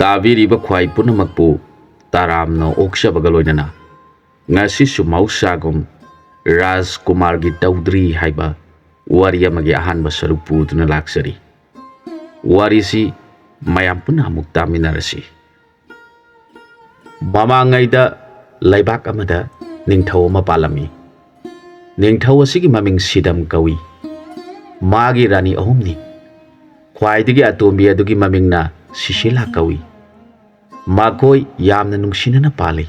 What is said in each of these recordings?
ꯇꯥꯕꯤꯔꯤꯕ ꯈ꯭ꯋꯥꯏ ꯄꯨꯝꯅꯃꯛꯄꯨ ꯇꯔꯥꯝꯅ ꯑꯣꯛꯆꯕꯒ ꯂꯣꯏꯅꯅ ꯉꯁꯤꯁꯨ ꯃꯍꯧꯁꯥꯒꯨꯝ ꯔꯥꯖꯀꯨꯃꯥꯔꯒꯤ ꯇꯧꯗ꯭ꯔꯤ ꯍꯥꯏꯕ ꯋꯥꯔꯤ ꯑꯃꯒꯤ ꯑꯍꯥꯟꯕ ꯁꯔꯨꯛ ꯄꯨꯗꯨꯅ ꯂꯥꯛꯆꯔꯤ꯫ ꯋꯥꯔꯤꯁꯤ ꯃꯌꯥꯝ ꯄꯨꯟꯅ ꯑꯃꯨꯛ ꯇꯥꯃꯤꯟꯅꯔꯁꯤ꯫ ꯃꯃꯥꯡꯉꯩꯗ ꯂꯩꯕꯥꯛ ꯑꯃꯗ ꯅꯤꯡꯊꯧ ꯑꯃ ꯄꯥꯜꯂꯝꯃꯤ꯫ ꯅꯤꯡꯊꯧ ꯑꯁꯤꯒꯤ ꯃꯃꯤꯡ ꯁꯤꯗꯝ ꯀꯧꯏ꯫ ꯃꯥꯒꯤ ꯔꯥꯅꯤ ꯑꯍꯨꯝꯅꯤ꯫ ꯈ꯭ꯋꯥꯏꯗꯒꯤ ꯑꯇꯣꯝꯕꯤ ꯑꯗꯨꯒꯤ ꯃꯃꯤꯡꯅ ꯁꯤꯁꯤꯂꯥ ꯀꯧꯏ꯫ ꯃꯈꯣꯏ ꯌꯥꯝꯅ ꯅꯨꯡꯁꯤꯅꯅ ꯄꯥꯜꯂꯤ꯫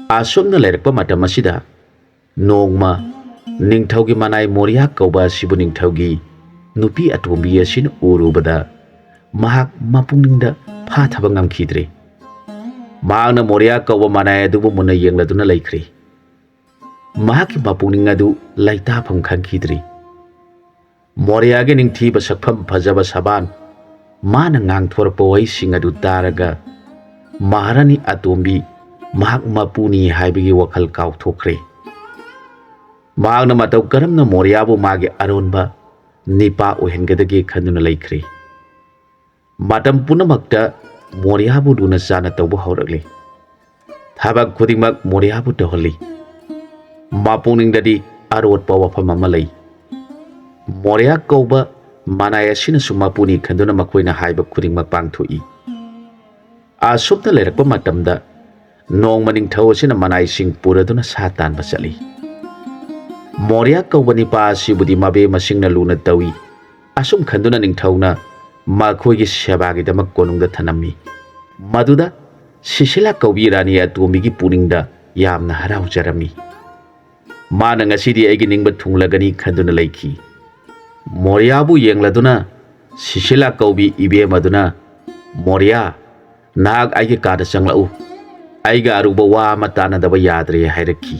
ꯑꯁꯨꯝꯅ ꯂꯩꯔꯛꯄ ꯃꯇꯝ ꯑꯁꯤꯗ ꯅꯣꯡꯃ ꯅꯤꯡꯊꯧꯒꯤ ꯃꯅꯥꯏ ꯃꯣꯔꯤꯌꯥ ꯀꯧꯕ ꯑꯁꯤꯕꯨ ꯅꯤꯡꯊꯧꯒꯤ ꯅꯨꯄꯤ ꯑꯇꯣꯝꯕꯤ ꯑꯁꯤꯅ ꯎꯔꯨꯕꯗ ꯃꯍꯥꯛ ꯃꯄꯨꯛꯅꯤꯡꯗ ꯐꯥꯊꯕ ꯉꯝꯈꯤꯗ꯭ꯔꯦ꯫ ꯃꯍꯥꯛꯅ ꯃꯣꯔꯤꯌꯥ ꯀꯧꯕ ꯃꯅꯥꯏ ꯑꯗꯨꯕꯨ ꯃꯨꯟꯅ ꯌꯦꯡꯂꯗꯨꯅ ꯂꯩꯈ꯭ꯔꯦ꯫ ꯃꯍꯥꯛꯀꯤ ꯃꯄꯨꯛꯅꯤꯡ ꯑꯗꯨ ꯂꯩꯇꯥꯐꯝ ꯈꯪꯈꯤꯗ꯭ꯔꯤ꯫ ꯃꯣꯔꯤꯌꯥꯒꯤ ꯅꯤꯡꯊꯤꯕ ꯁꯛꯐꯝ ꯐꯖꯕ ꯁꯕꯥꯟ ꯃꯥꯅ ꯉꯥꯡꯊꯣꯔꯛꯄ ꯋꯥꯍꯩꯁꯤꯡ ꯑꯗꯨ ꯇꯥꯔꯒ ꯃꯍꯥꯔꯥꯅꯤ ꯑꯇꯣꯝꯕꯤ ꯃꯍꯥꯛ ꯃꯄꯨꯅꯤ ꯍꯥꯏꯕꯒꯤ ꯋꯥꯈꯜ ꯀꯥꯎꯊꯣꯛꯈ꯭ꯔꯦ꯫ ꯃꯍꯥꯛꯅ ꯃꯇꯧ ꯀꯔꯝꯅ ꯃꯣꯔꯤꯌꯥꯕꯨ ꯃꯥꯒꯤ ꯑꯔꯣꯟꯕ ꯅꯤꯄꯥ ꯑꯣꯏꯍꯟꯒꯗꯒꯦ ꯈꯟꯗꯨꯅ ꯂꯩꯈ꯭ꯔꯦ꯫ ꯃꯇꯝ ꯄꯨꯝꯅꯃꯛꯇ ꯃꯣꯔꯤꯌꯥꯕꯨ ꯂꯨꯅ ꯆꯥꯟꯅ ꯇꯧꯕ ꯍꯧꯔꯛꯂꯤ꯫ ꯊꯕꯛ ꯈꯨꯗꯤꯡꯃꯛ ꯃꯣꯔꯤꯌꯥꯕꯨ ꯇꯧꯍꯜꯂꯤ꯫ ꯃꯄꯨꯛꯅꯤꯡꯗꯗꯤ ꯑꯔꯣꯠꯄ ꯋꯥꯐꯝ ꯑꯃ ꯂꯩ꯫ ꯃꯣꯔꯤꯌꯥ ꯀꯧꯕ ꯃꯅꯥꯏ ꯑꯁꯤꯅꯁꯨ ꯃꯄꯨꯅꯤ ꯈꯟꯗꯨꯅ ꯃꯈꯣꯏꯅ ꯍꯥꯏꯕ ꯈꯨꯗꯤꯡꯃꯛ ꯄꯥꯡꯊꯣꯛꯏ꯫ ꯑꯁꯨꯝꯅ ꯂꯩꯔꯛꯄ ꯃꯇꯝꯗ ꯅꯣꯡꯃ ꯅꯤꯡꯊꯧ ꯑꯁꯤꯅ ꯃꯅꯥꯏꯁꯤꯡ ꯄꯨꯔꯗꯨꯅ ꯁꯥ ꯇꯥꯟꯕ ꯆꯠꯂꯤ꯫ ꯃꯣꯔꯤꯌꯥ ꯀꯧꯕ ꯅꯤꯄꯥ ꯑꯁꯤꯕꯨꯗꯤ ꯃꯕꯦꯝꯃꯁꯤꯡꯅ ꯂꯨꯅ ꯇꯧꯏ꯫ ꯑꯁꯨꯝ ꯈꯟꯗꯨꯅ ꯅꯤꯡꯊꯧꯅ ꯃꯈꯣꯏꯒꯤ ꯁꯦꯕꯥꯒꯤꯗꯃꯛ ꯀꯣꯅꯨꯡꯗ ꯊꯅꯝꯃꯤ꯫ ꯃꯗꯨꯗ ꯁꯤꯁꯤꯂꯥ ꯀꯧꯕꯤ ꯔꯥꯅꯤ ꯑꯇꯣꯝꯕꯤꯒꯤ ꯄꯨꯛꯅꯤꯡꯗ ꯌꯥꯝꯅ ꯍꯔꯥꯎꯖꯔꯝꯃꯤ꯫ ꯃꯥꯅ ꯉꯁꯤꯗꯤ ꯑꯩꯒꯤ ꯅꯤꯡꯕ ꯊꯨꯡꯂꯒꯅꯤ ꯈꯟꯗꯨꯅ ꯂꯩꯈꯤ꯫ ꯃꯣꯔꯤꯌꯥꯕꯨ ꯌꯦꯡꯂꯗꯨꯅ ꯁꯤꯁꯤꯂꯥ ꯀꯧꯕꯤ ꯏꯕꯦꯝ ꯑꯗꯨꯅ ꯃꯣꯔꯤꯌꯥ ꯅꯍꯥꯛ ꯑꯩꯒꯤ ꯀꯥꯗ ꯆꯪꯂꯛꯎ, ꯑꯩꯒ ꯑꯔꯨꯕ ꯋꯥ ꯑꯃ ꯇꯥꯟꯅꯗꯕ ꯌꯥꯗ꯭ꯔꯦ ꯍꯥꯏꯔꯛꯈꯤ꯫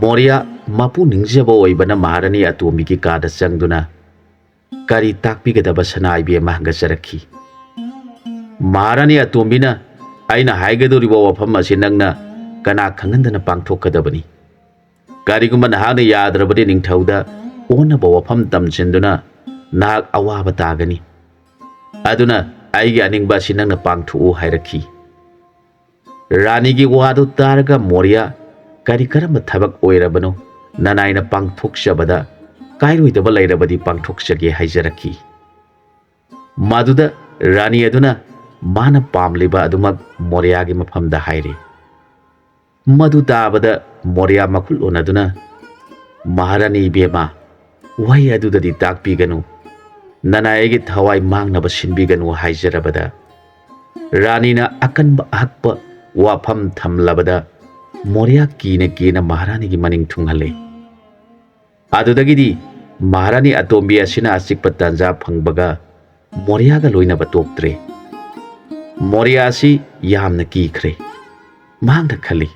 ꯃꯣꯔꯤꯌꯥ ꯃꯄꯨ ꯅꯤꯡꯖꯕ ꯑꯣꯏꯕꯅ ꯃꯍꯥꯔꯥꯅꯤ ꯑꯇꯣꯝꯕꯤꯒꯤ ꯀꯥꯗ ꯆꯪꯗꯨꯅ ꯀꯔꯤ ꯇꯥꯛꯄꯤꯒꯗꯕ ꯁꯅꯥꯏꯕꯤ ꯑꯃ ꯍꯪꯒꯠꯆꯔꯛꯈꯤ꯫ ꯃꯍꯥꯔꯥꯅꯤ ꯑꯇꯣꯝꯕꯤꯅ ꯑꯩꯅ ꯍꯥꯏꯒꯗꯧꯔꯤꯕ ꯋꯥꯐꯝ ꯑꯁꯤ ꯅꯪꯅ ꯀꯅꯥ ꯈꯪꯍꯟꯗꯅ ꯄꯥꯡꯊꯣꯛꯀꯗꯕꯅꯤ꯫ ꯀꯔꯤꯒꯨꯝꯕ ꯅꯍꯥꯛꯅ ꯌꯥꯗ꯭ꯔꯕꯗꯤ ꯅꯤꯡꯊꯧꯗ ꯑꯣꯟꯅꯕ ꯋꯥꯐꯝ ꯇꯝꯁꯤꯟꯗꯨꯅ ꯅꯍꯥꯛ ꯑꯋꯥꯕ ꯇꯥꯒꯅꯤ꯫ ꯑꯗꯨꯅ ꯑꯩꯒꯤ ꯑꯅꯤꯡꯕ ꯑꯁꯤ ꯅꯪꯅ ꯄꯥꯡꯊꯣꯛꯎ ꯍꯥꯏꯔꯛꯈꯤ꯫ ꯔꯥꯅꯤꯒꯤ ꯋꯥꯗꯨ ꯇꯥꯔꯒ ꯃꯣꯔꯤꯌꯥ ꯀꯔꯤ ꯀꯔꯝꯕ ꯊꯕꯛ ꯑꯣꯏꯔꯕꯅꯣ ꯅꯅꯥꯏꯅ ꯄꯥꯡꯊꯣꯛꯆꯕꯗ ꯀꯥꯏꯔꯣꯏꯗꯕ ꯂꯩꯔꯕꯗꯤ ꯄꯥꯡꯊꯣꯛꯆꯒꯦ ꯍꯥꯏꯖꯔꯛꯈꯤ꯫ ꯃꯗꯨꯗ ꯔꯥꯅꯤ ꯑꯗꯨꯅ ꯃꯥꯅ ꯄꯥꯝꯂꯤꯕ ꯑꯗꯨꯃꯛ ꯃꯣꯔꯤꯌꯥꯒꯤ ꯃꯐꯝꯗ ꯍꯥꯏꯔꯦ꯫ ꯃꯗꯨ ꯇꯥꯕꯗ ꯃꯣꯔꯤꯌꯥ ꯃꯈꯨꯠ ꯑꯣꯟꯅꯗꯨꯅ ꯃꯍꯥꯔꯥꯅꯤ ꯏꯕꯦꯝꯃ, ꯋꯥꯍꯩ ꯑꯗꯨꯗꯗꯤ ꯇꯥꯛꯄꯤꯒꯅꯨ, ꯅꯅꯥꯏ ꯑꯩꯒꯤ ꯊꯋꯥꯏ ꯃꯥꯡꯅꯕ ꯁꯤꯟꯕꯤꯒꯅꯨ ꯍꯥꯏꯖꯔꯕꯗ ꯔꯥꯅꯤꯅ ꯑꯀꯟꯕ ꯑꯍꯛꯄ ꯋꯥꯐꯝ ꯊꯝꯂꯕꯗ ꯃꯣꯔꯤꯌꯥ ꯀꯤꯅ ꯀꯤꯅ ꯃꯍꯥꯔꯥꯅꯤꯒꯤ ꯃꯅꯤꯡ ꯊꯨꯡꯍꯜꯂꯦ꯫ ꯑꯗꯨꯗꯒꯤꯗꯤ ꯃꯍꯥꯔꯥꯅꯤ ꯑꯇꯣꯝꯕꯤ ꯑꯁꯤꯅ ꯑꯆꯤꯛꯄ ꯇꯥꯟꯖꯥ ꯐꯪꯕꯒ ꯃꯣꯔꯤꯌꯥꯒ ꯂꯣꯏꯅꯕ ꯇꯣꯛꯇ꯭ꯔꯦ꯫ ꯃꯣꯔꯤꯌꯥ ꯑꯁꯤ ꯌꯥꯝꯅ ꯀꯤꯈ꯭ꯔꯦ꯫ ꯃꯍꯥꯛꯅ ꯈꯜꯂꯤ,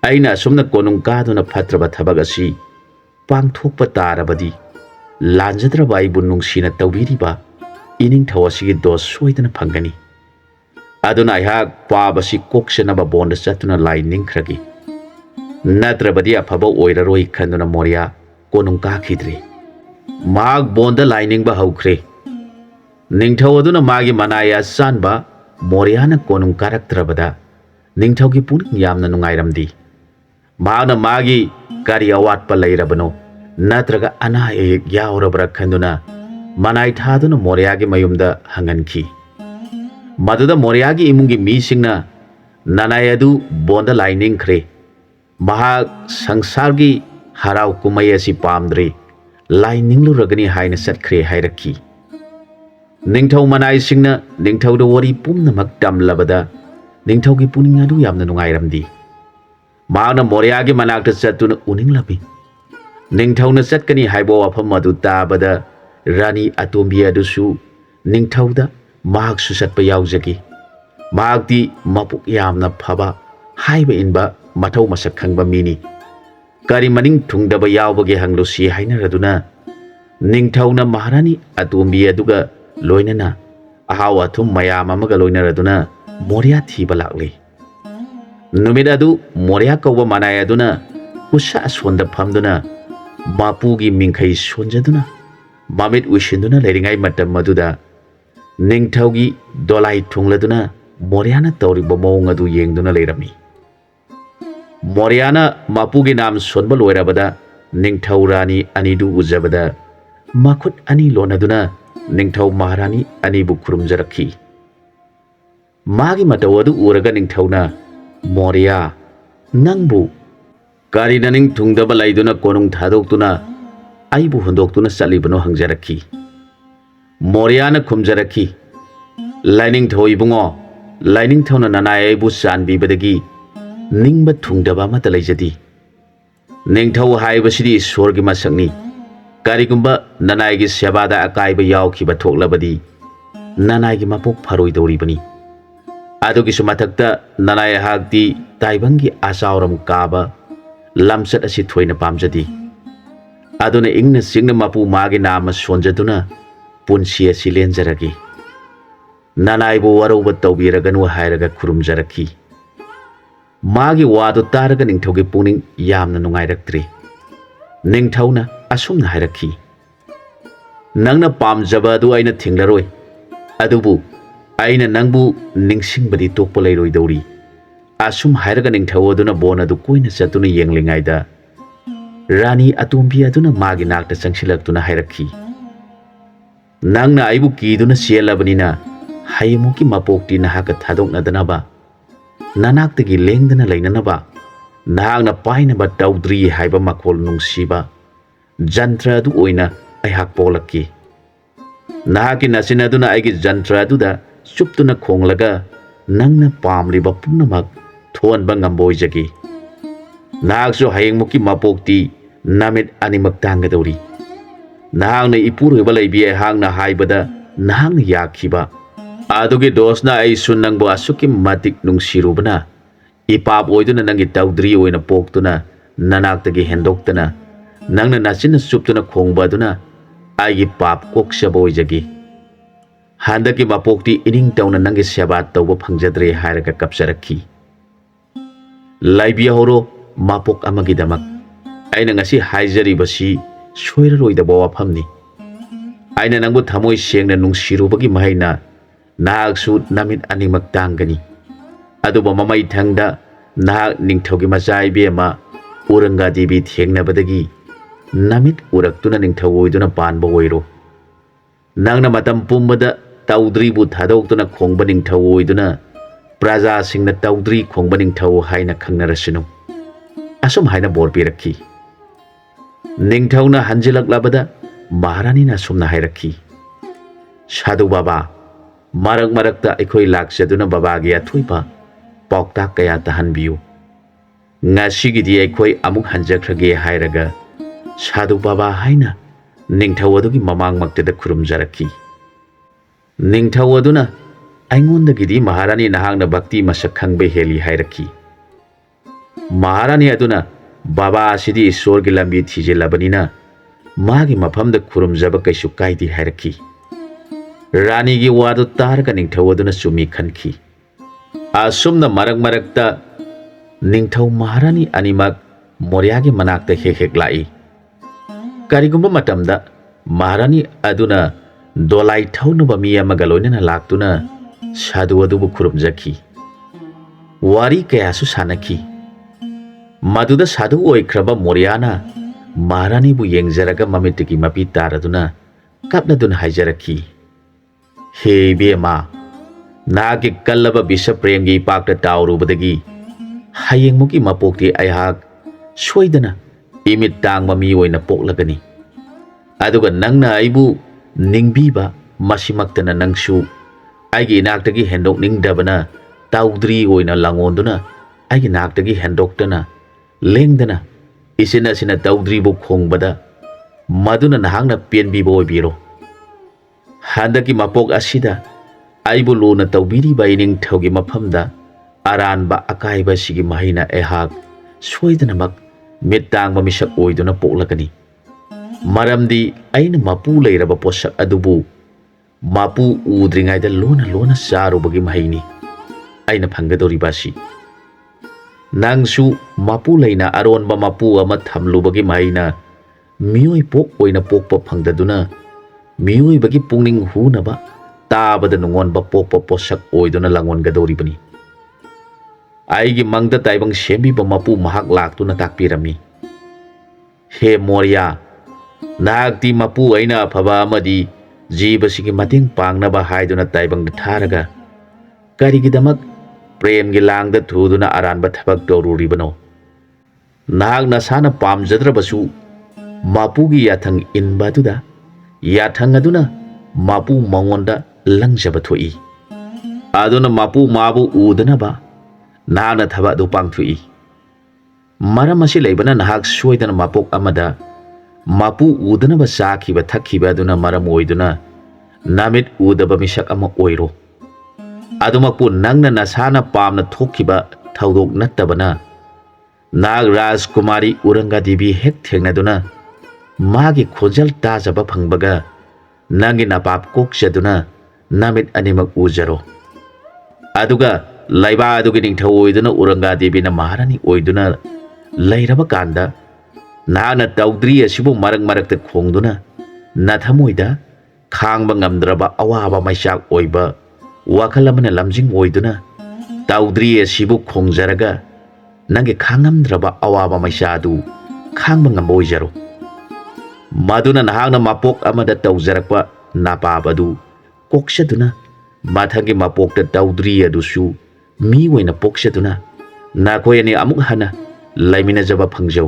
ꯑꯩꯅ ꯑꯁꯨꯝꯅ ꯀꯣꯅꯨꯡ ꯀꯥꯗꯨꯅ ꯐꯠꯇ꯭ꯔꯕ ꯊꯕꯛ ꯑꯁꯤ ꯄꯥꯡꯊꯣꯛꯄ ꯇꯥꯔꯕꯗꯤ ꯂꯥꯟꯖꯗ꯭ꯔꯕ ꯑꯩꯕꯨ ꯅꯨꯡꯁꯤꯅ ꯇꯧꯕꯤꯔꯤꯕ ꯏꯅꯤꯡꯊꯧ ꯑꯁꯤꯒꯤ ꯗꯣꯁ ꯁꯣꯏꯗꯅ ꯐꯪꯒꯅꯤ꯫ ꯑꯗꯨꯅ ꯑꯩꯍꯥꯛ ꯄꯥꯕꯁꯤ ꯀꯣꯛꯆꯅꯕ ꯕꯣꯟꯗ ꯆꯠꯇꯨꯅ ꯂꯥꯏ ꯅꯤꯡꯈ꯭ꯔꯒꯦ꯫ ꯅꯠꯇ꯭ꯔꯕꯗꯤ ꯑꯐꯕ ꯑꯣꯏꯔꯔꯣꯏ ꯈꯟꯗꯨꯅ ꯃꯣꯔꯤꯌꯥ ꯀꯣꯅꯨꯡ ꯀꯥꯈꯤꯗ꯭ꯔꯦ꯫ ꯃꯍꯥꯛ ꯕꯣꯟꯗ ꯂꯥꯏ ꯅꯤꯡꯕ ꯍꯧꯈ꯭ꯔꯦ꯫ ꯅꯤꯡꯊꯧ ꯑꯗꯨꯅ ꯃꯥꯒꯤ ꯃꯅꯥꯏ ꯑꯆꯥꯟꯕ ꯃꯣꯔꯤꯌꯥꯅ ꯀꯣꯅꯨꯡ ꯀꯥꯔꯛꯇ꯭ꯔꯕꯗ ꯅꯤꯡꯊꯧꯒꯤ ꯄꯨꯛꯅꯤꯡ ꯌꯥꯝꯅ ꯅꯨꯡꯉꯥꯏꯔꯝꯗꯦ꯫ ꯃꯍꯥꯛꯅ ꯃꯥꯒꯤ ꯀꯔꯤ ꯑꯋꯥꯠꯄ ꯂꯩꯔꯕꯅꯣ ꯅꯠꯇ꯭ꯔꯒ ꯑꯅꯥ ꯑꯌꯦꯛ ꯌꯥꯎꯔꯕ꯭ꯔꯥ ꯈꯟꯗꯨꯅ ꯃꯅꯥꯏ ꯊꯥꯗꯨꯅ ꯃꯣꯔꯤꯌꯥꯒꯤ ꯃꯌꯨꯝꯗ ꯍꯪꯍꯟꯈꯤ꯫ ꯃꯗꯨꯗ ꯃꯣꯔꯤꯌꯥꯒꯤ ꯏꯃꯨꯡꯒꯤ ꯃꯤꯁꯤꯡꯅ ꯅꯅꯥꯏ ꯑꯗꯨ ꯕꯣꯟꯗ ꯂꯥꯏ ꯅꯤꯡꯈ꯭ꯔꯦ, ꯃꯍꯥꯛ ꯁꯪꯁꯥꯔꯒꯤ ꯍꯔꯥꯎ ꯀꯨꯝꯍꯩ ꯑꯁꯤ ꯄꯥꯝꯗ꯭ꯔꯦ, ꯂꯥꯏ ꯅꯤꯡꯂꯨꯔꯒꯅꯤ ꯍꯥꯏꯅ ꯆꯠꯈ꯭ꯔꯦ ꯍꯥꯏꯔꯛꯈꯤ꯫ ꯅꯤꯡꯊꯧ ꯃꯅꯥꯏꯁꯤꯡꯅ ꯅꯤꯡꯊꯧꯗ ꯋꯥꯔꯤ ꯄꯨꯝꯅꯃꯛ ꯇꯝꯂꯕꯗ ꯅꯤꯡꯊꯧꯒꯤ ꯄꯨꯛꯅꯤꯡ ꯑꯗꯨ ꯌꯥꯝꯅ ꯅꯨꯡꯉꯥꯏꯔꯝꯗꯦ꯫ ꯃꯍꯥꯛꯅ ꯃꯣꯔꯤꯌꯥꯒꯤ ꯃꯅꯥꯛꯇ ꯆꯠꯇꯨꯅ ꯎꯅꯤꯡꯂꯝꯃꯤ꯫ ꯅꯤꯡꯊꯧꯅ ꯆꯠꯀꯅꯤ ꯍꯥꯏꯕ ꯋꯥꯐꯝ ꯑꯗꯨ ꯇꯥꯕꯗ ꯔꯥꯅꯤ ꯑꯇꯣꯝꯕꯤ ꯑꯗꯨꯁꯨ ꯅꯤꯡꯊꯧꯗ ꯃꯍꯥꯛꯁꯨ ꯆꯠꯄ ꯌꯥꯎꯖꯈꯤ꯫ ꯃꯍꯥꯛꯇꯤ ꯃꯄꯨꯛ ꯌꯥꯝꯅ ꯐꯕ, ꯍꯥꯏꯕ ꯏꯟꯕ, ꯃꯊꯧ ꯃꯁꯛ ꯈꯪꯕ ꯃꯤꯅꯤ꯫ ꯀꯔꯤ ꯃꯅꯤꯡ ꯊꯨꯡꯗꯕ ꯌꯥꯎꯕꯒꯦ ꯍꯪꯂꯨꯁꯤ ꯍꯥꯏꯅꯔꯗꯨꯅ ꯅꯤꯡꯊꯧꯅ ꯃꯍꯥꯔꯥꯅꯤ ꯑꯇꯣꯝꯕꯤ ꯑꯗꯨꯒ ꯂꯣꯏꯅꯅ ꯑꯍꯥꯎ ꯑꯊꯨꯝ ꯃꯌꯥꯝ ꯑꯃꯒ ꯂꯣꯏꯅꯔꯗꯨꯅ ꯃꯣꯔꯤꯌꯥ ꯊꯤꯕ ꯂꯥꯛꯂꯦ꯫ ꯅꯨꯃꯤꯠ ꯑꯗꯨ ꯃꯣꯔꯤꯌꯥ ꯀꯧꯕ ꯃꯅꯥꯏ ꯑꯗꯨꯅ ꯎꯁꯥ ꯑꯁꯣꯟꯗ ꯐꯝꯗꯨꯅ ꯃꯄꯨꯒꯤ ꯃꯤꯡꯈꯩ ꯁꯣꯟꯖꯗꯨꯅ ꯃꯃꯤꯠ ꯎꯏꯁꯤꯟꯗꯨꯅ ꯂꯩꯔꯤꯉꯩ ꯃꯇꯝ ꯑꯗꯨꯗ Ningthougi dolai thungladuna Moriana tawriba mawng adu yengduna leirami. Moriana mapugi nam sonba loirabada Ningthou rani anidu ujabada makhut ani lonaduna Ningthou Maharani anibu khurumjarakhi. Magi mataw adu uraga Ningthouna Moria nangbu karina Ningthungdaba laiduna konung thadoktuna aibu hundoktuna salibano hangjarakhi. Moriana khumjarakhi. Lainingthou ibungo Lainingthouna nanai aibu sanbibadagi ningba thungdaba mata laijadi. Ningthou haibasidi Ishwargi masakni. Karigumba nanaigi sebada akaiba yaukhiba thoklabadi nanaigi mapok pharoidoribani. Adugi sumathakta nanai hagdi taibangi asauram kaba lamsat asi thoina pamjadi. Aduna ingna singna mapu magi nama sonjaduna punsi asi lenjaragi. Nanaibu waroba tawbiraganu hairaga khurumjarakhi. Magi wadu taraga Ningthougi puning yamna nungairaktre. Ningthouna asumna hairakhi. Nangna pamjaba adu aina thinglaroi. Adubu aina nangbu ningsingbadi tokpa leiroidori. Asum hairaga Ningthou aduna bon adu koina chatuna yenglingaida Rani atombi aduna magi nakta changsilaktuna hairakhi. Nangna aibu kiduna sielabanina haimuki mapokti nahaka thadoknadanaba nanaktagi lengdana leinanaba nahakna painaba Toudri haiba makhol nungsiba jantra adu oina aihak polakki. Nahaki nasinaduna aigi jantra aduda chuptuna khonglaga nangna pamliba punamak thonba ngamboijagi. Nahaksu hayengmuki mapokti namit animak tanggadori. Nahakna ipuruiba laibi aihakna haibada nahakna yakhiba adugi dosna ai sunnangbo asuki matik nungsirubana ipap oiduna nangi Toudri oina poktuna nanaktagi hendoktana nangna nasina chuptuna khongba aduna aigi pap koksaba oijagi. Handaki mapokti ining tawna nangi sebat tawba phangjadre hairaga kapsarakhi. Laibi horo mapok amagidamak aina ngasi haijaribasi soiraroidaba wafamni. Aina nangbu thamoi sengna nungsirubagi mahaina nahaksu namit animak tanggani. Aduba mamai thangda nahak Ningthougi macha ibema uranga devi thengnabadagi namit uraktuna Ningthou oiduna panba oiro. Nangna matam pumbada Toudri bu thadoktuna khongba Ningthou oiduna praja singna Toudri khongba Ningthou haina khangnarasinu. Asum haina bor pirakhi. Ningthouna hanjilaklabada Maharani na sumna hairakhi. Sadhu Baba marak marakta aikoi laksaduna babagi athuiba pauktak kaya tahanbiyu. Ngasigidi aikoi amuk hanjakrage hairaga Sadhu Baba haina Ningthou adugi mamangmaktada khurumjarakhi. Ningthou aduna aingondagidi Maharani nahakna bhakti masak khangbe heli hairakhi. Maharani aduna Baba asidi Ishwargi lambi thijelabanina magi mafamda khurumjaba kaisu kaidi hairakhi. Rani gi wadu targa Ningthou aduna sumi khankhi. Asumna marak marakta Ningthou Maharani animak Moriagi manakta hek lai. Karigumba matamda Maharani aduna dolai thaunuba mi amaga loinana laktuna Sadhu adubu khurumjakhi. Wari kayasu sanakhi. Maduda Sadhu oikraba Moriana Maharani bu yengjaraga mamitiki mapi taraduna kapladuna haijarakhi. He bema nagi kallaba bisa prengi pakta taurubadagi hayengmuki mapokti aihak soidana imit tangma mi oina poklagani. Aduga nangna aibu ningbiba masimaktana nangsu aigi inaktagi hendok ningdabana Toudri oina langonduna aigi naktagi hendoktana lengdana isina sina Toudri bu khongbada maduna nahangna penbiba oibiro. Handaki mapok asida aibu luna tawbiriba Ningthougi mafamda aranba akaiba sigi mahina ehak soidanamak mittangba misak oiduna poklagani. Maramdi aina mapu leiraba posak adubu mapu udringaida lona lona sarubagi mahaini aina phangadoribasi. Nangsu mapu leina aronba mapu ama thamlubagi mahina miyoi pok oina pokpa phangdaduna miyoi bagi pungning hunaba ꯇꯥꯕꯗ ꯅꯨꯡꯉꯣꯟꯕ ꯄꯣꯛꯄ ꯄꯣꯠꯁꯛ ꯑꯣꯏꯗꯨꯅ ꯂꯥꯡꯑꯣꯟꯒꯗꯧꯔꯤꯕꯅꯤ꯫ ꯑꯩꯒꯤ ꯃꯪꯗ ꯇꯥꯏꯕꯪ ꯁꯦꯝꯕꯤꯕ ꯃꯄꯨ ꯃꯍꯥꯛ ꯂꯥꯛꯇꯨꯅ ꯇꯥꯛꯄꯤꯔꯝꯃꯤ, ꯍꯦ ꯃꯣꯔꯤꯌꯥ, ꯅꯍꯥꯛꯇꯤ ꯃꯄꯨ ꯑꯩꯅ ꯑꯐꯕ ꯑꯃꯗꯤ ꯖꯤꯕꯁꯤꯒꯤ ꯃꯇꯦꯡ ꯄꯥꯡꯅꯕ ꯍꯥꯏꯗꯨꯅ ꯇꯥꯏꯕꯪꯗ ꯊꯥꯔꯒ ꯀꯔꯤꯒꯤꯗꯃꯛ ꯄ꯭ꯔꯦꯝꯒꯤ ꯂꯥꯡꯗ ꯊꯨꯗꯨꯅ ꯑꯔꯥꯟꯕ ꯊꯕꯛ ꯇꯧꯔꯨꯔꯤꯕꯅꯣ? ꯅꯍꯥꯛ ꯅꯁꯥꯅ ꯄꯥꯝꯖꯗ꯭ꯔꯕꯁꯨ ꯃꯄꯨꯒꯤ ꯌꯥꯊꯪ ꯏꯟꯕ ꯑꯗꯨꯗ ꯌꯥꯊꯪ ꯑꯗꯨꯅ ꯃꯄꯨ ꯃꯉꯣꯟꯗ ꯂꯪꯖꯕ ꯊꯣꯛꯏ꯫ ꯑꯗꯨꯅ ꯃꯄꯨ ꯃꯥꯕꯨ ꯎꯗꯅꯕ ꯅꯍꯥꯛꯅ ꯊꯕꯛ ꯑꯗꯨ ꯄꯥꯡꯊꯣꯛꯏ꯫ ꯃꯔꯝ ꯑꯁꯤ ꯂꯩꯕꯅ ꯅꯍꯥꯛ ꯁꯣꯏꯗꯅ ꯃꯄꯣꯛ ꯑꯃꯗ ꯃꯄꯨ ꯎꯗꯅꯕ ꯆꯥꯈꯤꯕ ꯊꯛꯈꯤꯕ ꯑꯗꯨꯅ ꯃꯔꯝ ꯑꯣꯏꯗꯨꯅ ꯅꯃꯤꯠ ꯎꯗꯕ ꯃꯤꯁꯛ ꯑꯃ ꯑꯣꯏꯔꯣ꯫ ꯑꯗꯨꯃꯛꯄꯨ ꯅꯪꯅ ꯅꯁꯥꯅ ꯄꯥꯝꯅ ꯊꯣꯛꯈꯤꯕ ꯊꯧꯗꯣꯛ ꯅꯠꯇꯕꯅ ꯅꯍꯥꯛ ꯔꯥꯖꯀꯨꯃꯥꯔꯤ ꯎꯔꯪꯒ ꯗꯦꯕꯤ ꯍꯦꯛ ꯊꯦꯡꯅꯗꯨꯅ ꯃꯥꯒꯤ ꯈꯣꯟꯖꯦꯜ ꯇꯥꯖꯕ ꯐꯪꯕꯒ ꯅꯪꯒꯤ ꯅꯄꯥꯞ ꯀꯣꯛꯆꯗꯨꯅ ꯅꯃꯤꯠ ꯑꯅꯤꯃꯛ ꯎꯖꯔꯣ꯫ ꯑꯗꯨꯒ ꯂꯩꯕꯥꯛ ꯑꯗꯨꯒꯤ ꯅꯤꯡꯊꯧ ꯑꯣꯏꯗꯨꯅ ꯎꯔꯪꯒ ꯗꯦꯕꯤꯅ ꯃꯍꯥꯔꯥꯅꯤ ꯑꯣꯏꯗꯨꯅ ꯂꯩꯔꯕ ꯀꯥꯟꯗ ꯅꯍꯥꯛꯅ ꯇꯧꯗ꯭ꯔꯤ ꯑꯁꯤꯕꯨ ꯃꯔꯛ ꯃꯔꯛꯇ ꯈꯣꯡꯗꯨꯅ ꯅꯊꯃꯣꯏꯗ ꯈꯥꯡꯕ ꯉꯝꯗ꯭ꯔꯕ ꯑꯋꯥꯕ ꯃꯩꯆꯥꯛ ꯑꯣꯏꯕ ꯋꯥꯈꯜ ꯑꯃꯅ ꯂꯝꯖꯤꯡ ꯑꯣꯏꯗꯨꯅ ꯇꯧꯗ꯭ꯔꯤ ꯑꯁꯤꯕꯨ ꯈꯣꯡꯖꯔꯒ ꯅꯪꯒꯤ ꯈꯥꯡꯉꯝꯗ꯭ꯔꯕ ꯑꯋꯥꯕ ꯃꯩꯆꯥꯛ ꯑꯗꯨ ꯈꯥꯡꯕ ꯉꯝꯕ ꯑꯣꯏꯖꯔꯣ꯫ ꯃꯗꯨꯅ ꯅꯍꯥꯛꯅ ꯃꯄꯣꯛ ꯑꯃꯗ ꯇꯧꯖꯔꯛꯄ ꯅꯄꯥꯞ ꯑꯗꯨ ꯀꯣꯛꯆꯗꯨꯅ ꯃꯊꯪꯒꯤ ꯃꯄꯣꯛꯇ ꯇꯧꯗ꯭ꯔꯤ ꯑꯗꯨꯁꯨ ꯃꯤ ꯑꯣꯏꯅ ꯄꯣꯛꯆꯗꯨꯅ ꯅꯈꯣꯏ ꯑꯅꯤ ꯑꯃꯨꯛ ꯍꯟꯅ ꯂꯩꯃꯤꯟꯅꯖꯕ ꯐꯪꯖꯧ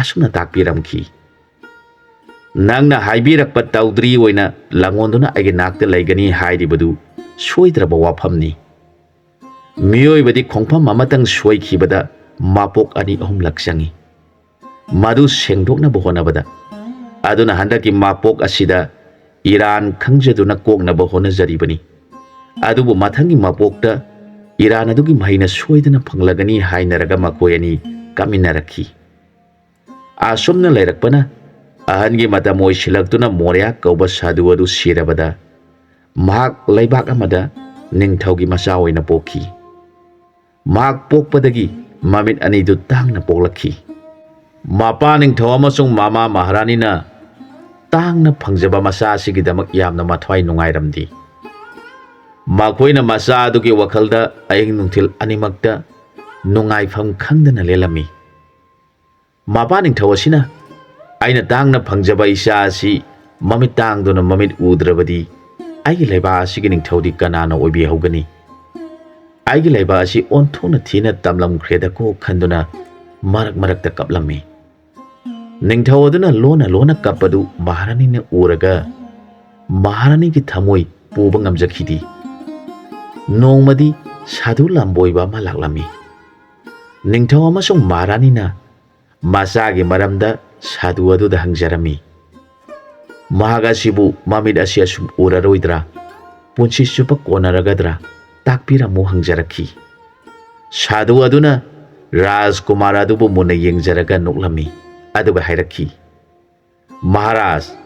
ꯑꯁꯨꯝꯅ ꯇꯥꯛꯄꯤꯔꯝꯈꯤ꯫ ꯅꯪꯅ ꯍꯥꯏꯕꯤꯔꯛꯄ ꯇꯧꯗ꯭ꯔꯤ ꯑꯣꯏꯅ ꯂꯥꯡꯑꯣꯟꯗꯨꯅ ꯑꯩꯒꯤ ꯅꯥꯛꯇ ꯂꯩꯒꯅꯤ ꯍꯥꯏꯔꯤꯕꯗꯨ ꯁꯣꯏꯗ꯭ꯔꯕ ꯋꯥꯐꯝꯅꯤ꯫ ꯃꯤꯑꯣꯏꯕꯗꯤ ꯈꯣꯡꯐꯝ ꯑꯃꯇꯪ ꯁꯣꯏꯈꯤꯕꯗ ꯃꯄꯣꯛ ꯑꯅꯤ ꯑꯍꯨꯝꯂꯛ ꯆꯪꯏ, ꯃꯗꯨ ꯁꯦꯡꯗꯣꯛꯅꯕ ꯍꯣꯠꯅꯕꯗ꯫ ꯑꯗꯨꯅ ꯍꯟꯗꯛꯀꯤ ꯃꯄꯣꯛ ꯑꯁꯤꯗ ꯏꯔꯥꯟ ꯈꯪꯖꯗꯨꯅ ꯀꯣꯛꯅꯕ ꯍꯣꯠꯅꯖꯔꯤꯕꯅꯤ꯫ ꯑꯗꯨꯕꯨ ꯃꯊꯪꯒꯤ ꯃꯄꯣꯛꯇ ꯏꯔꯥꯟ ꯑꯗꯨꯒꯤ ꯃꯍꯩꯅ ꯁꯣꯏꯗꯅ ꯐꯪꯂꯒꯅꯤ ꯍꯥꯏꯅꯔꯒ ꯃꯈꯣꯏ ꯑꯅꯤ ꯀꯥꯃꯤꯟꯅꯔꯛꯈꯤ꯫ ꯑꯁꯨꯝꯅ ꯂꯩꯔꯛꯄꯅ ꯑꯍꯟꯒꯤ ꯃꯇꯝ ꯑꯣꯏꯁꯤꯜꯂꯛꯇꯨꯅ ꯃꯣꯔꯤꯌꯥ ꯀꯧꯕ ꯁꯥꯗꯨ ꯑꯗꯨ ꯁꯤꯔꯕꯗ ꯃꯍꯥꯛ ꯂꯩꯕꯥꯛ ꯑꯃꯗ ꯅꯤꯡꯊꯧꯒꯤ ꯃꯆꯥ ꯑꯣꯏꯅ ꯄꯣꯛꯈꯤ꯫ ꯃꯍꯥꯛ ꯄꯣꯛꯄꯗꯒꯤ ꯃꯃꯤꯠ ꯑꯅꯤꯗꯨ ꯇꯥꯡꯅ ꯄꯣꯛꯂꯛꯈꯤ꯫ ꯃꯄꯥ ꯅꯤꯡꯊꯧ ꯑꯃꯁꯨꯡ ꯃꯃꯥ ꯃꯍꯥꯔꯥꯅꯤꯅ ꯇꯥꯡꯅ ꯐꯪꯖꯕ ꯃꯆꯥ ꯑꯁꯤꯒꯤꯗꯃꯛ ꯌꯥꯝꯅ ꯃꯊ꯭ꯋꯥꯏ ꯅꯨꯡꯉꯥꯏꯔꯝꯗꯦ꯫ ꯃꯈꯣꯏꯅ ꯃꯆꯥ ꯑꯗꯨꯒꯤ ꯋꯥꯈꯜꯗ ꯑꯍꯤꯡ ꯅꯨꯡꯊꯤꯜ ꯑꯅꯤꯃꯛꯇ ꯅꯨꯡꯉꯥꯏꯐꯝ ꯈꯪꯗꯅ ꯂꯦꯜꯂꯝꯃꯤ꯫ ꯃꯄꯥ ꯅꯤꯡꯊꯧ ꯑꯁꯤꯅ ꯑꯩꯅ ꯇꯥꯡꯅ ꯐꯪꯖꯕ ꯏꯆꯥ ꯑꯁꯤ ꯃꯃꯤꯠ ꯇꯥꯡꯗꯨꯅ ꯃꯃꯤꯠ ꯎꯗ꯭ꯔꯕꯗꯤ ꯑꯩꯒꯤ ꯂꯩꯕꯥꯛ ꯑꯁꯤꯒꯤ ꯅꯤꯡꯊꯧꯗꯤ ꯀꯅꯥꯅ ꯑꯣꯏꯕꯤꯍꯧꯒꯅꯤ? ꯑꯩꯒꯤ ꯂꯩꯕꯥꯛ ꯑꯁꯤ ꯑꯣꯟꯊꯣꯛꯅ ꯊꯤꯅ ꯇꯝꯂꯝꯈ꯭ꯔꯦꯗꯀꯣ ꯈꯟꯗꯨꯅ ꯃꯔꯛ ꯃꯔꯛꯇ ꯀꯞꯂꯝꯃꯤ꯫ ꯅꯤꯡꯊꯧ ꯑꯗꯨꯅ ꯂꯣꯟꯅ ꯂꯣꯟꯅ ꯀꯞꯄꯗꯨ ꯃꯍꯥꯔꯥꯅꯤꯅ ꯎꯔꯒ ꯃꯍꯥꯔꯥꯅꯤꯒꯤ ꯊꯃꯣꯏ ꯄꯨꯕ ꯉꯝꯖꯈꯤꯗꯦ꯫ ꯅꯣꯡꯃꯗꯤ ꯁꯥꯗꯨ ꯂꯝꯕꯣꯏꯕ ꯑꯃ ꯂꯥꯛꯂꯝꯃꯤ꯫ ꯅꯤꯡꯊꯧ ꯑꯃꯁꯨꯡ ꯃꯍꯥꯔꯥꯅꯤꯅ ꯃꯆꯥꯒꯤ ꯃꯔꯝꯗ ꯁꯥꯗꯨ ꯑꯗꯨꯗ ꯍꯪꯖꯔꯝꯃꯤ꯫ ꯃꯍꯥꯛ ꯑꯁꯤꯕꯨ ꯃꯃꯤꯠ ꯑꯁꯤ ꯑꯁꯨꯝ ꯎꯔꯔꯣꯏꯗ꯭ꯔꯥ? ꯄꯨꯟꯁꯤ ꯆꯨꯞꯄ ꯀꯣꯟꯅꯔꯒꯗ꯭ꯔꯥ? ꯇꯥꯛꯄꯤꯔꯝꯃꯨ ꯍꯪꯖꯔꯛꯈꯤ꯫ ꯁꯥꯗꯨ ꯑꯗꯨꯅ ꯔꯥꯖꯀꯨꯃꯥꯔ ꯑꯗꯨꯕꯨ ꯃꯨꯟꯅ ꯌꯦꯡꯖꯔꯒ ꯅꯣꯛꯂꯝꯃꯤ, ꯑꯗꯨꯒ ꯍꯥꯏꯔꯛꯈꯤ, ꯃꯍꯥꯔꯥꯖ,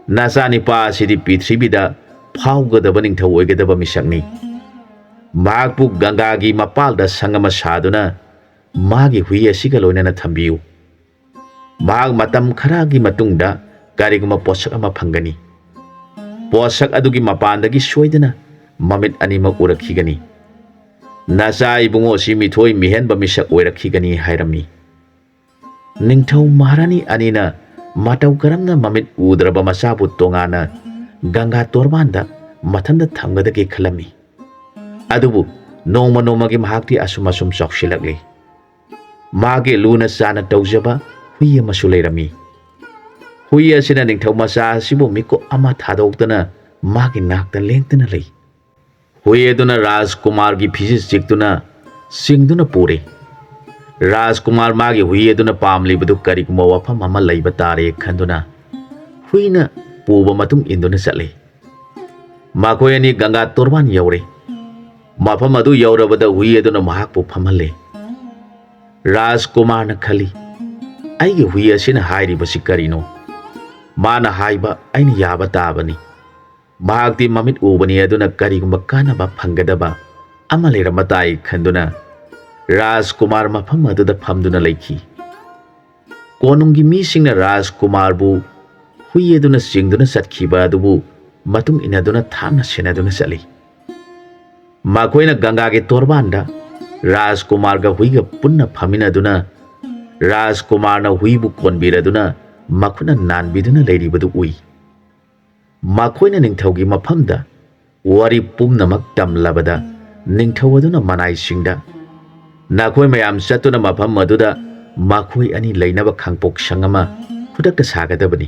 ꯅꯆꯥꯅꯤꯄꯥ ꯑꯁꯤꯗꯤ ꯄ꯭ꯔꯤꯊꯤꯕꯤꯗ ꯐꯥꯎꯒꯗꯕ ꯅꯤꯡꯊꯧ ꯑꯣꯏꯒꯗꯕ ꯃꯤꯁꯛꯅꯤ꯫ ꯃꯍꯥꯛꯄꯨ ꯒꯪꯒꯥꯒꯤ ꯃꯄꯥꯜꯗ ꯁꯪ ꯑꯃ ꯁꯥꯗꯨꯅ ꯃꯥꯒꯤ ꯍꯨꯏ ꯑꯁꯤꯒ ꯂꯣꯏꯅꯅ ꯊꯝꯕꯤꯌꯨ꯫ ꯃꯍꯥꯛ ꯃꯇꯝ ꯈꯔꯒꯤ ꯃꯇꯨꯡꯗ ꯀꯔꯤꯒꯨꯝꯕ ꯄꯣꯠꯁꯛ ꯑꯃ ꯐꯪꯒꯅꯤ꯫ ꯄꯣꯠꯁꯛ ꯑꯗꯨꯒꯤ ꯃꯄꯥꯟꯗꯒꯤ ꯁꯣꯏꯗꯅ ꯃꯃꯤꯠ ꯑꯅꯤꯃꯛ ꯎꯔꯛꯈꯤꯒꯅꯤ꯫ ꯅꯆꯥ ꯏꯕꯨꯡꯉꯣ ꯑꯁꯤ ꯃꯤꯊꯣꯏ ꯃꯤꯍꯦꯟꯕ ꯃꯤꯁꯛ ꯑꯣꯏꯔꯛꯈꯤꯒꯅꯤ ꯍꯥꯏꯔꯝꯃꯤ꯫ ꯅꯤꯡꯊꯧ ꯃꯍꯥꯔꯥꯅꯤ ꯑꯅꯤꯅ ꯃꯇꯧ ꯀꯔꯝꯅ ꯃꯃꯤꯠ ꯎꯗ꯭ꯔꯕ ꯃꯆꯥꯕꯨ ꯇꯣꯉꯥꯟꯅ ꯒꯪꯒꯥ ꯇꯣꯔꯕꯥꯟꯗ ꯃꯊꯟꯇ ꯊꯝꯒꯗꯒꯦ ꯈꯜꯂꯝꯃꯤ꯫ ꯑꯗꯨꯕꯨ ꯅꯣꯡꯃ ꯅꯣꯡꯃꯒꯤ ꯃꯍꯥꯛꯇꯤ ꯑꯁꯨꯝ ꯑꯁꯨꯝ ꯆꯥꯎꯁꯤꯜꯂꯛꯂꯤ꯫ ꯃꯥꯒꯤ ꯂꯨꯅ ꯆꯥꯅ ꯇꯧꯖꯕ ꯍꯨꯏ ꯑꯃꯁꯨ ꯂꯩꯔꯝꯃꯤ꯫ ꯍꯨꯏ ꯑꯁꯤꯅ ꯅꯤꯡꯊꯧ ꯃꯆꯥ ꯑꯁꯤꯕꯨ ꯃꯤꯀꯨꯞ ꯑꯃ ꯊꯥꯗꯣꯛꯇꯅ ꯃꯥꯒꯤ ꯅꯥꯛꯇ ꯂꯦꯡꯗꯅ ꯂꯩ꯫ ꯍꯨꯏ ꯑꯗꯨꯅ ꯔꯥꯖꯀꯨꯃꯥꯔꯒꯤ ꯐꯤꯖꯦꯠ ꯆꯤꯛꯇꯨꯅ ꯆꯤꯡꯗꯨꯅ ꯄꯨꯔꯦ꯫ ꯔꯥꯖꯀꯨꯃꯥꯔ ꯃꯥꯒꯤ ꯍꯨꯏ ꯑꯗꯨꯅ ꯄꯥꯝꯂꯤꯕꯗꯨ ꯀꯔꯤꯒꯨꯝꯕ ꯋꯥꯐꯝ ꯑꯃ ꯂꯩꯕ ꯇꯥꯔꯦ ꯈꯟꯗꯨꯅ ꯍꯨꯏꯅ ꯄꯨꯕ ꯃꯇꯨꯡ ꯏꯟꯗꯨꯅ ꯆꯠꯂꯤ꯫ ꯃꯈꯣꯏ ꯑꯅꯤ ꯒꯪꯒꯥ ꯇꯣꯔꯕꯥꯟ ꯌꯧꯔꯦ꯫ ꯃꯐꯝ ꯑꯗꯨ ꯌꯧꯔꯕꯗ ꯍꯨꯏ ꯑꯗꯨꯅ ꯃꯍꯥꯛꯄꯨ ꯐꯝꯍꯜꯂꯦ꯫ ꯔꯥꯖꯀꯨꯃꯥꯔꯅ ꯈꯜꯂꯤ, ꯑꯩꯒꯤ ꯍꯨꯏ ꯑꯁꯤꯅ ꯍꯥꯏꯔꯤꯕꯁꯤ ꯀꯔꯤꯅꯣ? ꯃꯥꯅ ꯍꯥꯏꯕ ꯑꯩꯅ ꯌꯥꯕ ꯇꯥꯕꯅꯤ꯫ ꯃꯍꯥꯛꯇꯤ ꯃꯃꯤꯠ ꯎꯕꯅꯤ ꯑꯗꯨꯅ ꯀꯔꯤꯒꯨꯝꯕ ꯀꯥꯟꯅꯕ ꯐꯪꯒꯗꯕ ꯑꯃ ꯂꯩꯔꯝꯕ ꯇꯥꯏ ꯈꯟꯗꯨꯅ ꯔꯥꯖꯀꯨꯃꯥꯔ ꯃꯐꯝ ꯑꯗꯨꯗ ꯐꯝꯗꯨꯅ ꯂꯩꯈꯤ꯫ ꯀꯣꯅꯨꯡꯒꯤ ꯃꯤꯁꯤꯡꯅ ꯔꯥꯖꯀꯨꯃꯥꯔꯕꯨ ꯍꯨꯏ ꯑꯗꯨꯅ ꯆꯤꯡꯗꯨꯅ ꯆꯠꯈꯤꯕ ꯑꯗꯨꯕꯨ matung inaduna thamna senaduna chali makoina ganga ge torbanda Rajkumar ga hui ga punna phaminaduna Rajkumar na hui bu konbiraduna makhuna nanbiduna leiribadu ui makoina ningthaugi mafamda wari pumnamak tamlabada ningthauaduna manai singda nakhoi mayam chatuna mafam maduda makhoi ani leinaba khangpok sangama khudakta sagadabani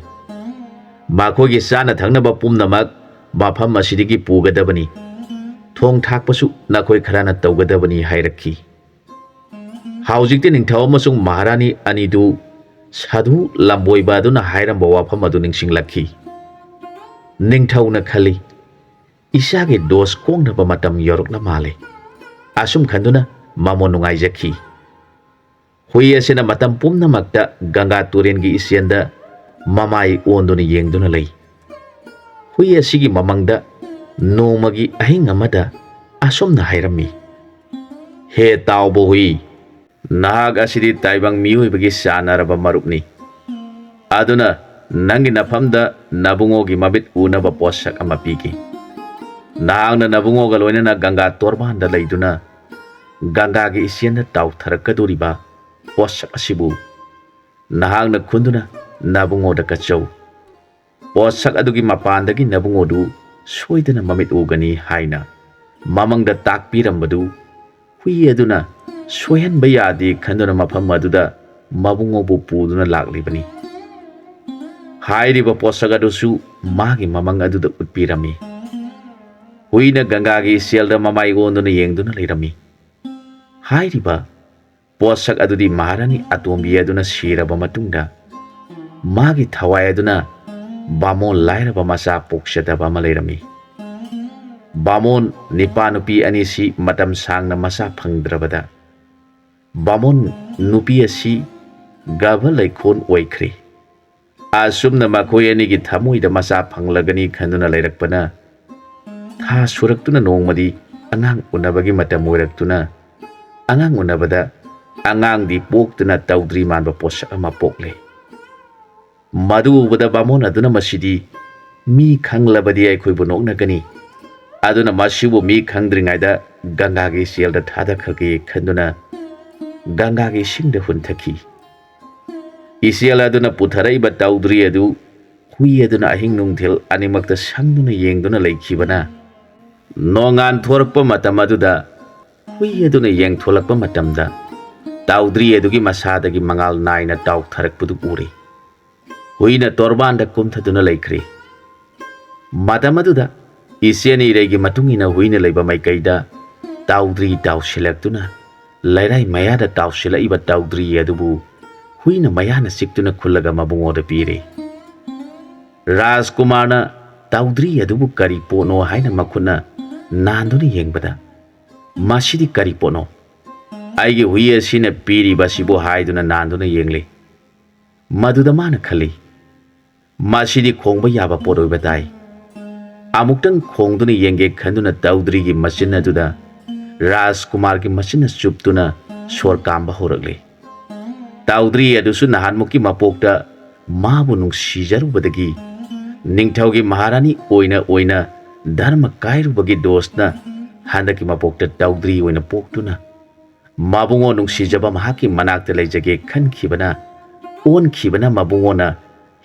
makhoi gi chana thangnaba pumnamak mafam asidigi pugadabani thong thakpasu nakhoi kharana tawgadabani hairakhi haujikte ningthau amasung maharani anidu sadhu lamboiba aduna hairamba wafam adu ningsinglakhi ningthauna khali isage dos kongnaba matam yorokna male asum khanduna mamo nungaijakhi hui asina matam pumnamakta ganga turengi isienda mamai onduna yengduna lei hui asigi mamangda nomagi ahing amada asomna hairami he taubo hui nahag asidi taibang miyoibagi sanaraba marupni aduna nangi nafamda nabungogi mabit unaba posak ama pigi nahagna nabungoga loinana ganga torbanda leiduna ganga gi isienda tau tharakaduriba posak asibu nahagna khunduna nabungoda kachau posak adugi mapandagi nabungodu soidana mamit ugani haina mamangda takpirambadu hui aduna soyanba yadi khanduna mafam aduda mabungobu puduna laklibani hairiba posak adusu magi mamang aduda utpirami huina ganga gi selda mamai onduna yengduna leirami hairiba posak adudi maharani atombi aduna siraba matungda magi thawai aduna bamon lairaba masa pokshadaba ama leirami bamon nipa nupi anisi matam sangna masa phangdrabada bamon nupi asi gaba laikhon oikhri asumna makhoi anigi thamoida masa phanglagani khanduna leirakpana tha suraktuna nongmadi angang unabagi matam oiraktuna angang unabada angang di poktuna Toudri manba posak ama pokle madu ubada bamon aduna masidi mi khanglabadi aikhoibu noknagani aduna masibu mi khangdringaida ganga gi selda thada khagi khanduna ganga gi singda hunthaki isel aduna putharaiba Toudri adu hui aduna ahing nungthil animakta sangduna yengduna leikhibana nongan thorakpa matam aduda hui aduna yeng tholakpa matamda Toudri adugi masadagi mangal naina tauk tharakpudu uri huina torbanda kumthaduna leikhri matam aduda isiani regi matungina huina leiba maikaida Toudri tausilaktuna lairai mayada tausilaiba Toudri adubu huina mayana siktuna khullaga mabungoda pire Rajkumarna Toudri adubu kari pono haina makhuna nanduna yengbada masidi kari pono aigi hui asina piri basibo haiduna nanduna yengli maduda mana khali masidi khongba yaba poroi batai amuktang khongduna yenge khanduna Toudri gi machine aduda Rajkumar gi machine chuptuna sor kamba horakle Toudri adusu nahanmuki mapokta mabu nungsijarubadagi ningthaugi maharani oina dharma kairubagi dosna handaki mapokta Toudri oina poktuna mabungo nungsijaba mahaki manakta leijage khankhibana onkhibana mabungona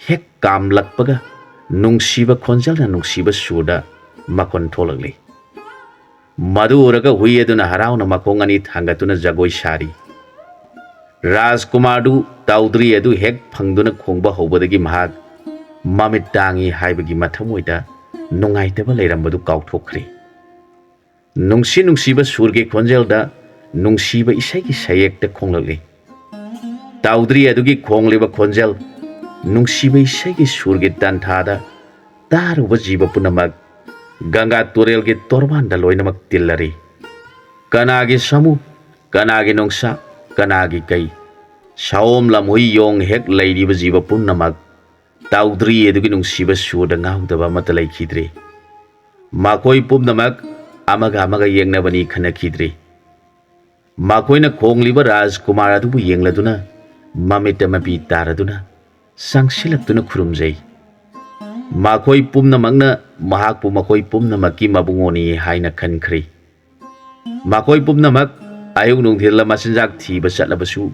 hek kamlakpaga nungsiba khonjalna nungsiba surda makon tholakli madu uraga hui aduna harauna makongani thangatuna jagoi sari Rajkumardu Toudri adu hek phangduna khongba hobadagi mahak mamit tangi haibagi mathamoida nungaitaba leirambadu kauthokkhri nungsiba surge khonjalda nungsiba isaigi sayekta khonglakli Toudri adugi khongliba khonjal nungsiba isaigi surge tanthada taruba jiba punamak ganga torelge torbanda loinamak tillari kanagi samu kanagi nongsa kanagi kai saom lamhui yong hek leiriba jiba punamak Toudri adugi nungsiba surda ngaudaba mata leikhidre makoi pumnamak amaga yengnabani khanakhidre makoina khongliba Rajkumar adubu yengladuna mamita mapi taraduna sangsilaktuna khurumjai Makoi pumnamakna mahakpu makoi pumnamaki mabungoni haina khankri. Makoi pumnamak ayuk nungthil masinjak thiba chatlabasu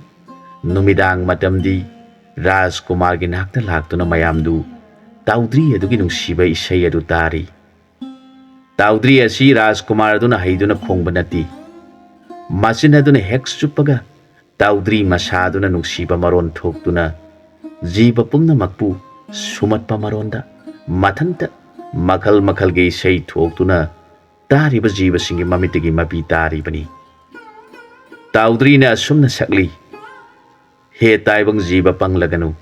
numidang matamdi Rajkumar gi nakta laktuna mayamdu Toudri adugi nungsiba isai adu tari. Toudri asi Rajkumar aduna haiduna khongba nati. Masin aduna hek chupaga Toudri masaduna nungsiba maron thoktuna jiba pumnamakpu sumatpa maronda mathanta makhal makhal ge isai thoktuna tariba jiba singi mamitigi mapi taribani. Toudri na asumna sakli he taibang jiba panglaganu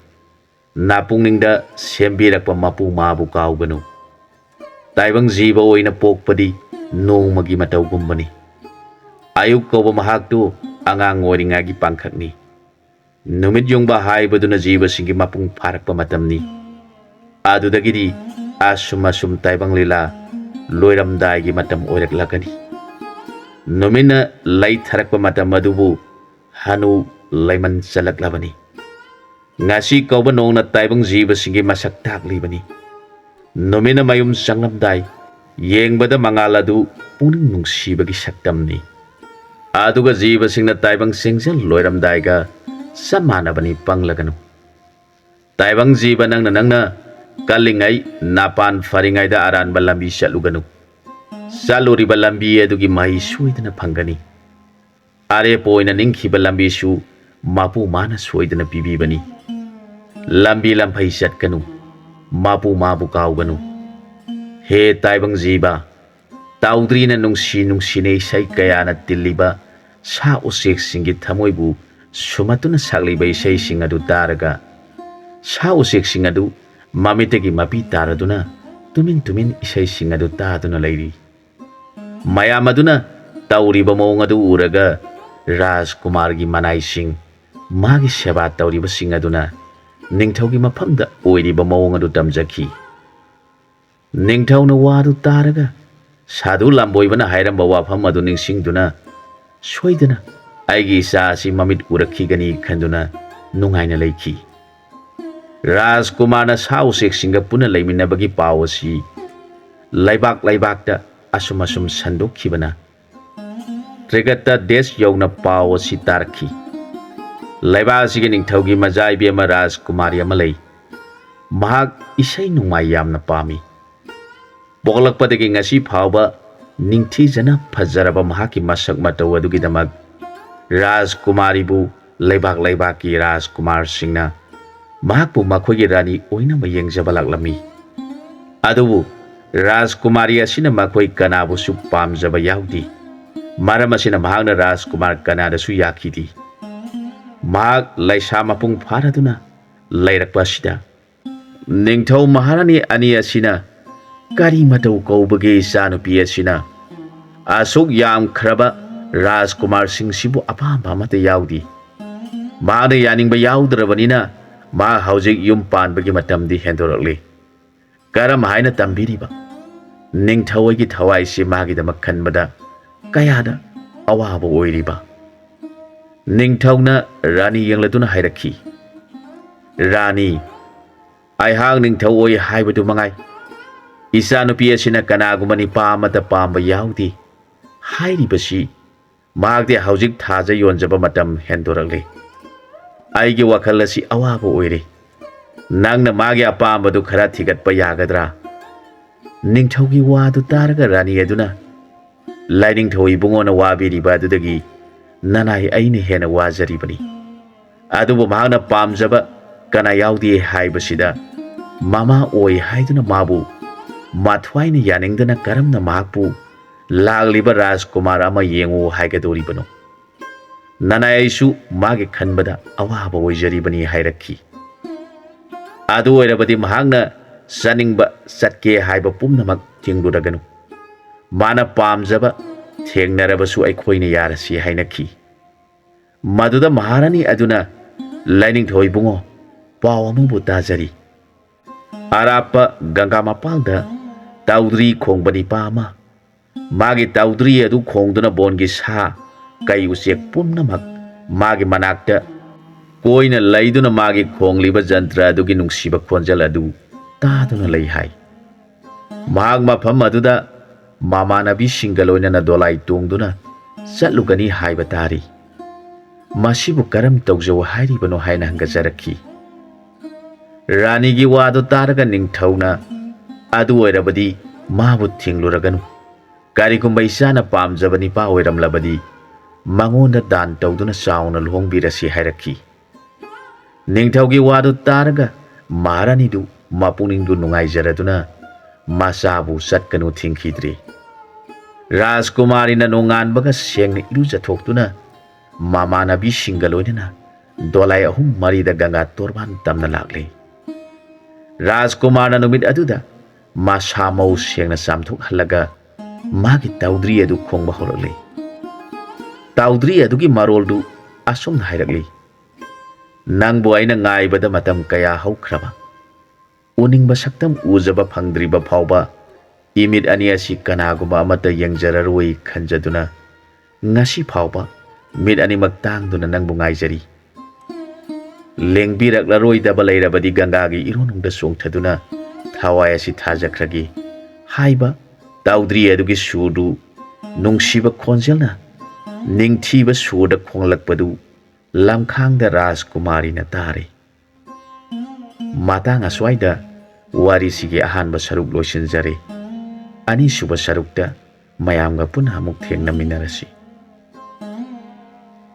napungningsda sembirakpa mapu mabu kauganu. Taibang jiba oina pokpadi nongmagi matawgumbani. Ayuk kauba mahaktu angang oringagi pangkhakni. Numit yongba haibaduna jiba singi mapung pharakpa matamni. Adudagidi asum taibang lila loiramdaigi matam oiraklakani. Numina lai tharakpa matam adubu hanu laiman chalaklabani. Ngasi kauba nongna taibang jiba singi masak taklibani. Numina mayum sanglamdai yengbada mangaladu puning nungsibagi saktamni. Aduga jiba singna taibang singjal loiramdaiga samanabani panglaganu. Taibang jiba nangna kalingai napan faringai da aran balambi saluganu. Saluri balambi adugi mai suidana phangani. Are poina ningki balambi su mapu mana suidana pibibani. Lambi lampai satkanu mapu mabu kauganu. He taibang jiba Toudri na nungsi nei sai kaya na tiliba sa usik singi thamoibu sumatuna sakliba isai singadu taraga sa usik singadu mamitegi mapi taraduna tumin isai singadu taduna lairi. Mayamaduna tauriba maungadu uraga Rajkumar gi manai sing magi seba tauriba singaduna Ningthougi mafamda oiriba maungadu tamjaki. Ningthauna wadu taraga Sadhu lamboibana hairamba wafam adu ningsingduna soidana aigi isa asi mamit urakhigani khanduna nungaina leiki. Rajkumar na sausek singa puna leiminabagi paw asi laibakta asum sandokhibana Regata des yawna paw asi tarki. Laiba asigi Ningthougi majaibi ama Rajkumari ama lei. Mahak isai nungmai yamna pami. Boklakpadagi ngasi phawba Ningthijana phajaraba mahaki masak mataw adugidamag Rajkumari bu laibaki Rajkumar singna mahakpu makhoigi rani oina mayengjaba laklami. Adubu Rajkumari asina makhoi kanabu su pamjaba yaudi. Maram asina mahakna Rajkumar kanada su yakhidi. Mahak laisa mapung pharaduna lairakpa asida Ningthou maharani ani asina kari matau kaubage sanupi asina asuk yam khraba Rajkumar sing sibu apamba mate yaudi. Maana yaningba yaudrabanina ma haujik yum panbagi matamdi hendorakli. Karam haina tambiriba Ningthougi thawai si magidamak khanbada kayada awaba oiriba. Ningthouna rani yengladuna hairakhi. Rani aihang Ningthou oi haibadu mangai. Isa nupi asina kanagumani pamata pamba yaudi. Hairibasi magde haujik thaja yonjaba matam hendorakli. Aigi wakhal asi awaba oiri. Nangna magi apambadu khara thigatpa yagadra. Ningthougi wadu taraga rani aduna Lainingthou ibungona wabiriba adudagi nanai aine hena wajaribani. Adubu mahakna pamjaba kana yaudi haibasida mama oi haiduna mabu mathwaina yaningdana karamna mahakpu lagliba Rajkumar ama yengu haigadoribano. Nanai aisu magi khanbada awaba oijaribani hairakhi. Adu oirabadi mahakna saningba satke haiba pumnamak tingduraganu. Mana pamjaba thengnarabasu aikhoina yarasi hainakhi. Maduda maharani aduna Lainingthou ibungo paw amabu tajari. Arapa Ganga mapalda Toudri khongbani pama magi Toudri adu khongduna bongi sa kai usek pumnamak magi manakta koina laiduna magi khongliba jantra adugi nungsiba khonjal adu ꯇꯥꯗꯨꯅ ꯂꯩ ꯍꯥꯏ꯫ ꯃꯍꯥꯛ ꯃꯐꯝ ꯑꯗꯨꯗ ꯃꯃꯥꯟꯅꯕꯤꯁꯤꯡꯒ ꯂꯣꯏꯅꯅ ꯗꯣꯂꯥꯏ ꯇꯣꯡꯗꯨꯅ ꯆꯠꯂꯨꯒꯅꯤ ꯍꯥꯏꯕ ꯇꯥꯔꯤ꯫ ꯃꯁꯤꯕꯨ ꯀꯔꯝ ꯇꯧꯖꯧ ꯍꯥꯏꯔꯤꯕꯅꯣ ꯍꯥꯏꯅ ꯍꯪꯒꯖꯔꯛꯈꯤ꯫ ꯔꯥꯅꯤꯒꯤ ꯋꯥꯗꯨ ꯇꯥꯔꯒ ꯅꯤꯡꯊꯧꯅ ꯑꯗꯨ ꯑꯣꯏꯔꯕꯗꯤ ꯃꯥꯕꯨ ꯊꯤꯡꯂꯨꯔꯒꯅꯨ, ꯀꯔꯤꯒꯨꯝꯕ ꯏꯆꯥꯅ ꯄꯥꯝꯖꯕ ꯅꯤꯄꯥ ꯑꯣꯏꯔꯝꯂꯕꯗꯤ ꯃꯉꯣꯟꯗ ꯗꯥꯟ ꯇꯧꯗꯨꯅ ꯆꯥꯎꯅ ꯂꯨꯍꯣꯡꯕꯤꯔꯁꯤ ꯍꯥꯏꯔꯛꯈꯤ꯫ ꯅꯤꯡꯊꯧꯒꯤ ꯋꯥꯗꯨ ꯇꯥꯔꯒ ꯃꯍꯥꯔꯥꯅꯤꯗꯨ ꯃꯄꯨꯛꯅꯤꯡꯗꯨ ꯅꯨꯡꯉꯥꯏꯖꯔꯗꯨꯅ ꯃꯆꯥꯕꯨ ꯆꯠꯀꯅꯨ ꯊꯤꯡꯈꯤꯗ꯭ꯔꯦ꯫ ꯔꯥꯖꯀꯨꯃꯥꯔꯤꯅ ꯅꯣꯡꯉꯥꯟꯕꯒ ꯁꯦꯡꯅ ꯏꯔꯨꯖꯊꯣꯛꯇꯨꯅ ꯃꯃꯥꯟꯅꯕꯤꯁꯤꯡꯒ ꯂꯣꯏꯅꯅ ꯗꯣꯂꯥꯏ 3-4ꯗ ꯒꯪꯒꯥ ꯇꯣꯔꯕꯥꯟ ꯇꯝꯅ ꯂꯥꯛꯂꯦ꯫ ꯔꯥꯖꯀꯨꯃꯥꯔꯅ ꯅꯨꯃꯤꯠ ꯑꯗꯨꯗ ꯃꯁꯥ ꯃꯎ ꯁꯦꯡꯅ ꯆꯥꯝꯊꯣꯛꯍꯜꯂꯒ ꯃꯥꯒꯤ ꯇꯧꯗ꯭ꯔꯤ ꯑꯗꯨ ꯈꯣꯡꯕ ꯍꯧꯔꯛꯂꯦ꯫ ꯇꯧꯗ꯭ꯔꯤ ꯑꯗꯨꯒꯤ ꯃꯔꯣꯜꯗꯨ ꯑꯁꯨꯝꯅ ꯍꯥꯏꯔꯛꯂꯤ: ꯅꯪꯕꯨ ꯑꯩꯅ ꯉꯥꯏꯕꯗ ꯃꯇꯝ ꯀꯌꯥ ꯍꯧꯈ꯭ꯔꯕ, ꯎꯅꯤꯡꯕ ꯁꯛꯇꯝ ꯎꯖꯕ ꯐꯪꯗ꯭ꯔꯤꯕ ꯐꯥꯎꯕ ꯏꯃꯤꯠ ꯑꯅꯤ ꯑꯁꯤ ꯀꯅꯥꯒꯨꯝꯕ ꯑꯃꯠꯇ ꯌꯦꯡꯖꯔꯔꯣꯏ ꯈꯟꯖꯗꯨꯅ ꯉꯁꯤ ꯐꯥꯎꯕ ꯃꯤꯠ ꯑꯅꯤꯃꯛ ꯇꯥꯡꯗꯨꯅ ꯅꯪꯕꯨ ꯉꯥꯏꯖꯔꯤ꯫ ꯂꯦꯡꯕꯤꯔꯛꯂꯔꯣꯏꯗꯕ ꯂꯩꯔꯕꯗꯤ ꯒꯪꯒꯥꯒꯤ ꯏꯔꯣꯟꯅꯨꯡꯗ ꯆꯣꯡꯊꯗꯨꯅ ꯊꯋꯥꯏ ꯑꯁꯤ ꯊꯥꯖꯈ꯭ꯔꯒꯦ ꯍꯥꯏꯕ ꯇꯧꯗ꯭ꯔꯤ ꯑꯗꯨꯒꯤ ꯁꯨꯔꯗꯨ ꯅꯨꯡꯁꯤꯕ ꯈꯣꯟꯖꯦꯜꯅ ꯅꯤꯡꯊꯤꯕ ꯁꯨꯔꯗ ꯈꯣꯡꯂꯛꯄꯗꯨ ꯂꯝꯈꯥꯡꯗ ꯔꯥꯖꯀꯨꯃꯥꯔꯤꯅ ꯇꯥꯔꯦ꯫ ꯃꯇꯥꯡ ꯑꯁ꯭ꯋꯥꯏꯗ ꯋꯥꯔꯤꯁꯤꯒꯤ ꯑꯍꯥꯟꯕ ꯁꯔꯨꯛ ꯂꯣꯏꯁꯤꯟꯖꯔꯦ꯫ ꯑꯅꯤꯁꯨꯕ ꯁꯔꯨꯛꯇ ꯃꯌꯥꯝꯒ ꯄꯨꯟꯅ ꯑꯃꯨꯛ ꯊꯦꯡꯅꯃꯤꯟꯅꯔꯁꯤ꯫